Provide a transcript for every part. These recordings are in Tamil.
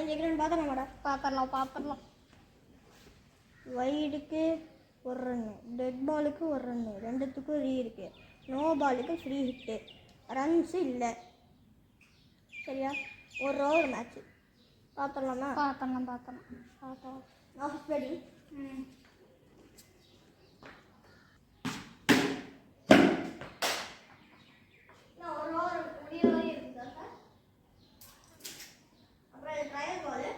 ஜெயிக்கிறேன்னு பார்த்தோம் பார்த்துடலாம். வைடுக்கு ஒரு ரன்னு, டெட் பாலுக்கு ஒரு ரன்னு, ரெண்டுத்துக்கும் ரீ இருக்கு. நோ பாலுக்கு ஃப்ரீ ஹிட்டு, ரன்ஸு இல்லை. சரியா? ஒரு ஓவர் மேட்ச்சு பார்த்துடலாமா? பார்த்தலாம். ஆஃபீஸ் படி ஒரு ஓவர் முடிய வரையும் இருக்குதா சார்? அப்புறம் இது trial ball.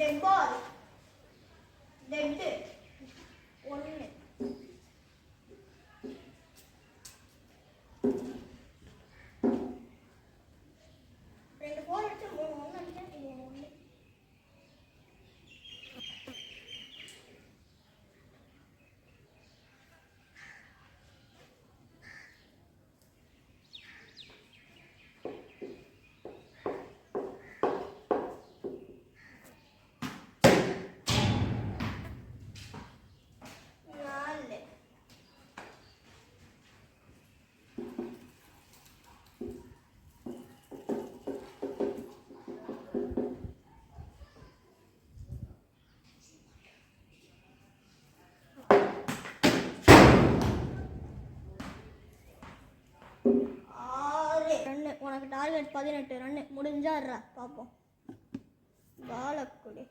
Dead ball, dead ஒன்று. ரெண்டு போல் அடிச்சு ஒன்று அடிச்சா ஒன்று. உனக்கு டார்கெட் 18 ரன்னு. முடிஞ்சாடுறா பார்ப்போம். பாலக்குடி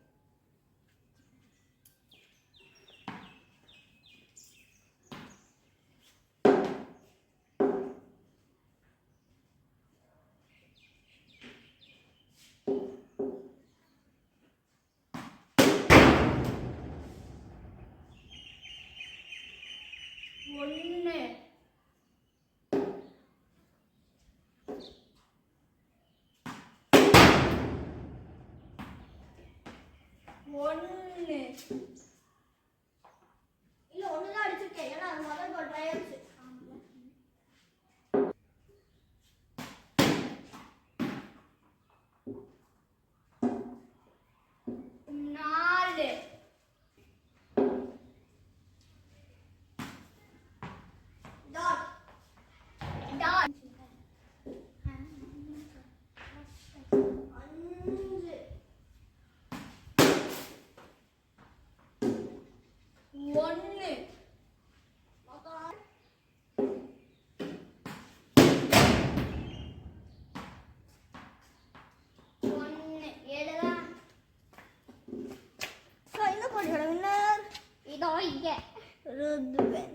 ஒன்று. இல்ல ஒண்ணுதான் அடிச்சிருக்கேன். ஏன்னா அது முதல் பால் ட்ரையல்ஸ். ஒன்று. ஏழுதான். என்ன பண்ணுற வின்னர்? இதோ இங்கே ருத்வன்.